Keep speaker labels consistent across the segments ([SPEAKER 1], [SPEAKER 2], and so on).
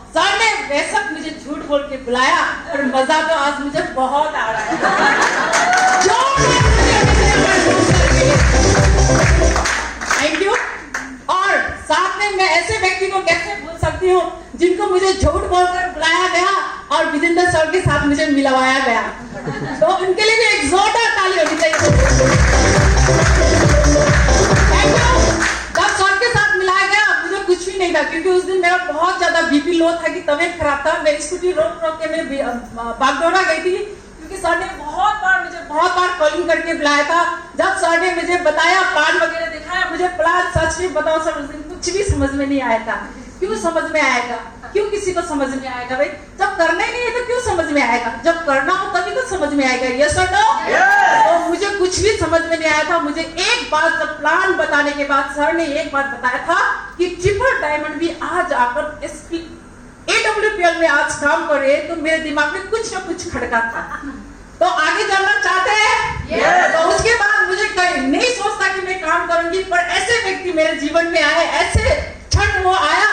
[SPEAKER 1] Sir ने वैसा मुझे झूठ बोल के बुलाया और मजा तो आज मुझे बहुत आ रहा है। Thank you. और साथ में मैं ऐसे व्यक्ति को कैसे भूल सकती हूँ जिनको मुझे झूठ बोलकर बुलाया गया और विजेंद्र सर के साथ मुझे मिलवाया गया, तो उनके लिए भी एक जोरदार ताली होनी चाहिए। Thank you. जब सर के साथ मिलाया गया मुझे कुछ भी नहीं था, क्योंकि उस दिन मेरा बहुत ज्यादा बीपी लो था कि तबीयत खराब था। मैं स्कूटी रोक के मैं बागडोरा गई थी, क्योंकि सर ने मुझे बहुत बार कॉलिंग करके बुलाया था। जब सर ने मुझे बताया, प्लान वगैरह दिखाया, मुझे प्लान सच में बताओ सर उस दिन कुछ भी समझ में नहीं आया था। क्यों समझ में आएगा? क्यों किसी को समझ में आएगा भाई? जब करना ही नहीं है तो क्यों समझ में आएगा? जब करना हो तभी तो समझ में आएगा। यस और नो? तो मुझे कुछ भी समझ में नहीं आया था। मुझे एक बात, जब प्लान बताने के बाद सर ने एक बात बताया था कि ट्रिपल डायमंड भी आज आकर AWPL में आज काम कर रहे हैं, तो मेरे दिमाग में कुछ ना कुछ खटका था। तो आगे जाना चाहते हैं? तो उसके बाद मुझे नहीं सोचता कि मैं काम करूंगी, पर ऐसे व्यक्ति मेरे जीवन में आए, ऐसे क्षण वो आया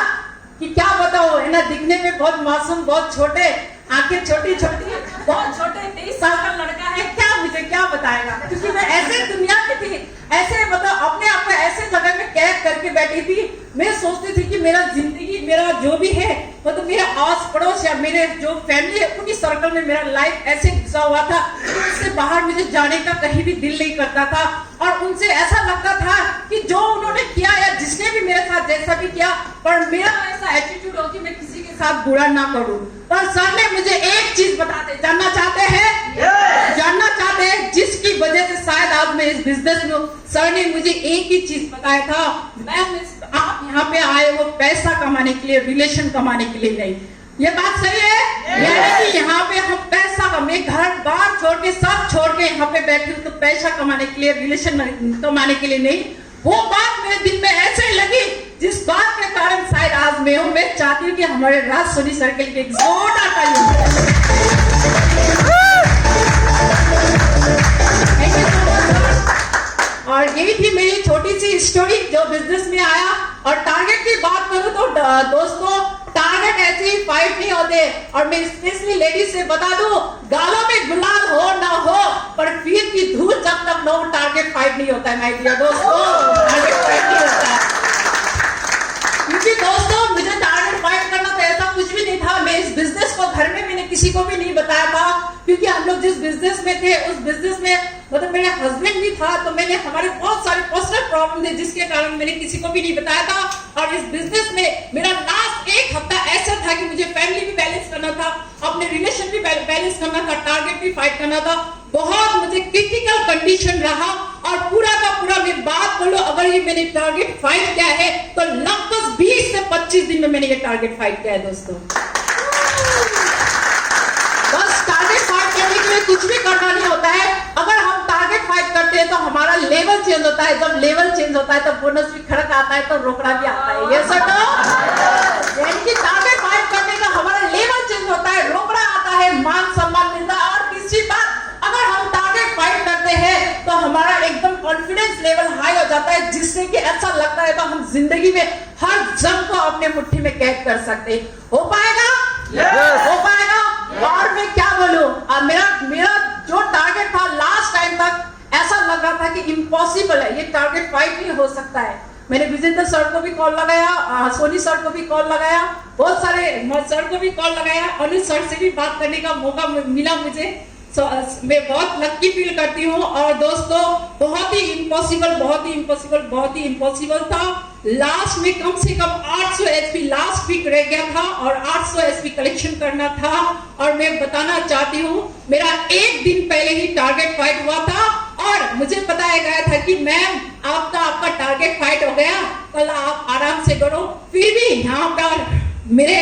[SPEAKER 1] कि क्या बताओ, है ना, दिखने में बहुत मासूम, बहुत छोटे, आंखें छोटी छोटी, बहुत छोटे, 23 साल का लड़का है, क्या मुझे क्या बताएगा? क्योंकि मैं ऐसे दुनिया में थी, ऐसे मतलब अपने आप को ऐसे जगह में कैद करके बैठी थी। मैं सोचती थी कि मेरा जिंदगी, मेरा जो भी है, मतलब मेरे आस पड़ोस या मेरे जो फैमिली है, उन्हीं सर्कल में मेरा लाइफ ऐसे घुसा हुआ था कि उससे बाहर मुझे जाने का कहीं भी दिल नहीं करता था। और उनसे ऐसा लगता था कि जो उन्होंने किया या जिसने भी मेरे साथ जैसा भी किया, पर मेरा ऐसा एटीट्यूड हो कि मैं किसी के साथ बुरा ना करूं। पर सर ने मुझे एक चीज जानना चाहते हैं? जानना चाहते हैं जिसकी वजह से शायद आज मैं इस बिजनेस में हूं। सर ने मुझे एक ही चीज बताया था, आप यहाँ पे आए हो पैसा कमाने के लिए, रिलेशन कमाने के लिए नहीं। ये बात सही है? यानी कि यहाँ पे हम पैसा कमाने, घर बार छोड़ के, सब छोड़ के यहाँ पे बैठे हो तो पैसा कमाने के लिए, रिलेशन कमाने के लिए नहीं। वो बात मेरे दिल में ऐसे लगी, जिस बात के कारण शायद आज मैं हूँ। मैं चाहती हूँ कि हमारे राज सोनी सर के लिए एक जोरदार ताली। और यही थी मेरी छोटी सी स्टोरी जो बिजनेस में आया। और टारगेट की बात करूं तो दोस्तों, टारगेट ऐसे ही फाइट नहीं होते। और मैं स्पेशली लेडीज से बता दूं, गालों में गुलाल हो ना हो, पर फिर की धूल जब तक नो, टारगेट फाइट नहीं होता है माय डियर दोस्तों, टारगेट फाइट नहीं होता है। क्योंकि दोस्तों मुझे टारगेट फाइट करना तो ऐसा कुछ भी नहीं था। मैं इस बिजनेस को घर में मैंने किसी को भी नहीं बताया था, क्योंकि हम लोग जिस बिजनेस में थे उस बिजनेस में मतलब मेरे हस्बैंड भी था, तो मैंने हमारे बहुत सारे पर्सनल प्रॉब्लम थे जिसके कारण मैंने किसी को भी नहीं बताया था। और इस बिजनेस में मेरा लास्ट एक हफ्ता ऐसा था कि मुझे फैमिली भी बैलेंस करना था, अपने रिलेशन भी बैलेंस करना था, टारगेट भी फाइट करना था। बहुत मुझे क्रिटिकल कंडीशन रहा। और पूरा का पूरा मैं बात बोलूं, अगर ये मैंने टारगेट फाइट किया है तो लगभग 20 से 25 दिन में मैंने ये टारगेट फाइट किया है दोस्तों। बस टारगेट फाइट करने के लिए कुछ भी करना नहीं होता है। अगर हम टारगेट फाइट करते हैं तो हमारा लेवल चेंज होता है। जब लेवल चेंज होता है तो बोनस भी खड़क आता है, तो रोकड़ा भी आता है। ये सर यानी कि टारगेट फाइट करने का हमारा लेवल चेंज होता है, रोकड़ा आता है, मान सम्मान मिलता है। और तीसरी बात, अगर हम टारगेट फाइट करते हैं तो हमारा एकदम कॉन्फिडेंस लेवल हाई हो जाता है, जिससे कि ऐसा लगता है तो हम जिंदगी में हर जंग को अपने मुट्ठी में कैद कर सकते हैं। हो पाएगा? हो पाएगा। और मैं क्या बोलूं, मेरा जो टारगेट था लास्ट टाइम तक ऐसा लग रहा था कि इम्पॉसिबल है, ये टारगेट फाइट नहीं हो सकता है। मैंने विजेंद्र सर को भी कॉल लगाया, सोनी सर को भी कॉल लगाया, बहुत सारे सर को भी कॉल लगाया, अनुज सर से भी बात करने का मौका मिला मुझे। मैं बहुत लकी फील करती हूँ। और दोस्तों बहुत ही इम्पॉसिबल था। लास्ट में कम से कम 800 HP लास्ट वीक रह गया था और 800 HP कलेक्शन करना था। और मैं बताना चाहती हूँ, मेरा एक दिन पहले ही टारगेट फाइट हुआ था और मुझे बताया गया था कि मैम आपका टारगेट फाइट हो गया, कल आप आराम से करो। फिर भी यहाँ पर मेरे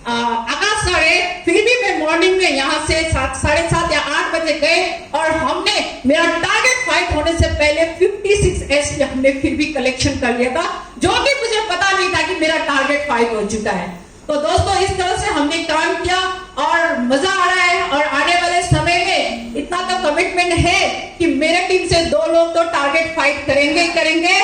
[SPEAKER 1] आकाश सर है, फिर भी मैं मॉर्निंग में यहाँ से 7:30 या 8 बजे गए और हमने मेरा टारगेट फाइट होने से पहले 56 SP हमने फिर भी कलेक्शन कर लिया था, जो कि मुझे पता नहीं था कि मेरा टारगेट फाइट हो चुका है। तो दोस्तों इस तरह से हमने काम किया और मजा आ रहा है। और आने वाले समय में इतना तो कमिटमेंट है कि मेरे टीम से 2 लोग तो टारगेट फाइट करेंगे।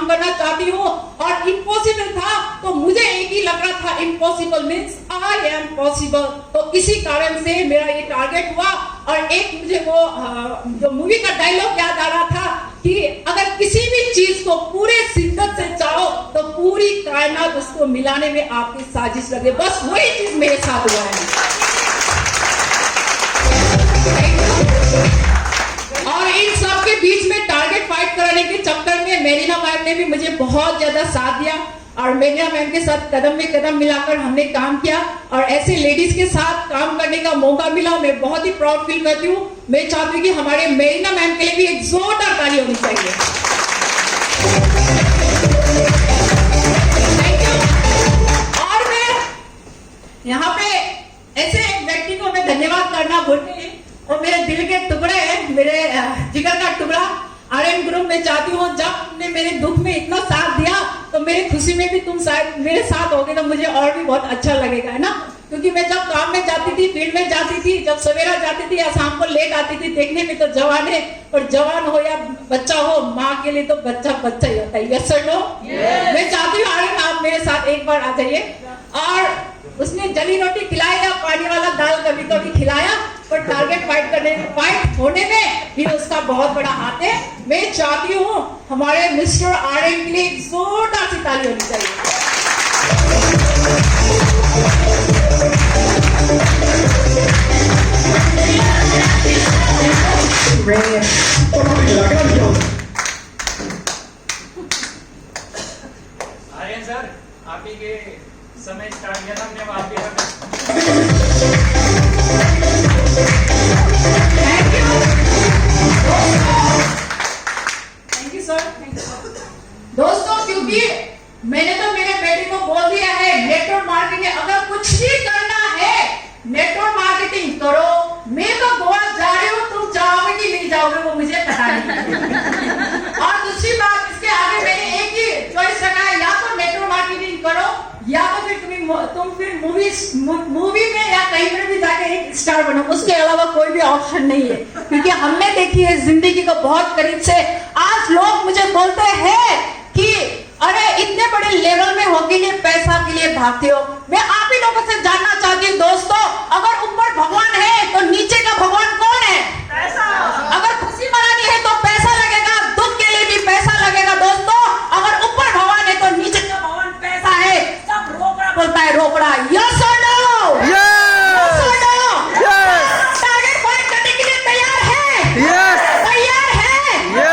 [SPEAKER 1] काम करना चाहती हूँ और इम्पॉसिबल था तो मुझे एक ही लग रहा था, impossible means I am possible. तो इसी कारण से मेरा ये टारगेट हुआ। और एक मुझे वो जो मूवी का डायलॉग याद आ रहा था कि अगर किसी भी चीज को पूरे शिद्दत से चाहो तो पूरी कायनात उसको मिलाने में आपकी साजिश लगे। बस वही चीज मेरे साथ हुआ है। और इन सब के बीच में टारगेट फाइट कराने के चक्कर में मेरीना मैम ने भी मुझे बहुत ज्यादा साथ दिया और मेरीना मैम के साथ कदम में कदम मिलाकर हमने काम किया और ऐसे लेडीज के साथ काम करने का मौका मिला। मैं बहुत ही प्राउड फील करती हूँ। मैं चाहती हूँ कि हमारे मेरीना मैम के लिए भी एक जोरदार ताली होनी चाहिए। Thank you. और मैं यहाँ पे ऐसे एक व्यक्ति को मैं धन्यवाद करना भूल गई, और मेरे दिल के टुकड़े हैं, मेरे जिगर का टुकड़ा आर्यन ग्रुप। में चाहती हूँ जब तुमने मेरे दुख में इतना साथ दिया तो मेरी खुशी में भी तुम शायद मेरे साथ होगे तो मुझे और भी बहुत अच्छा लगेगा, है ना। क्योंकि मैं जब काम में जाती थी, फील्ड में जाती थी, जब सवेरा जाती थी या शाम को लेट आती थी, देखने में तो जवान है, पर जवान हो या बच्चा हो, माँ के लिए तो बच्चा बच्चा ही होता है। Yes sir no? मैं चाहती हूँ आर्यन आप मेरे साथ एक बार आ जाइए। और उसने जली रोटी खिलाई या पानी वाला दाल कभी कभी खिलाया, पर टारगेट फाइट होने में भी उसका बहुत बड़ा हाथ है। मैं चाहती हूँ हमारे मिस्टर आर्यन के लिए एक जोरदार सी ताली होनी चाहिए।
[SPEAKER 2] आर्यन सर, आप ही के समय स्टार्ट किया था हमने, आप भी
[SPEAKER 1] थैंक यू सर। दोस्तों, क्योंकि मैंने तो मेरे बेटे को बोल दिया है नेटवर्क मार्केटिंग, अगर कुछ भी करना है नेटवर्क मार्केटिंग करो। मैं तो गोवा जा रही हूँ, तुम जाओगे कि नहीं जाओगे वो मुझे पता नहीं। और दूसरी बात, इसके आगे मैंने एक ही चॉइस रखा है, या तो नेटवर्क मार्केटिंग करो या तो फिर तुम फिर मूवी में या कहीं पर भी जाके एक स्टार बनो। उसके अलावा कोई भी ऑप्शन नहीं है, क्योंकि हमने देखी है जिंदगी को बहुत करीब से। आज लोग मुझे बोलते हैं कि अरे इतने बड़े लेवल में हो के लिए पैसा के लिए भागते हो। मैं आप ही लोगों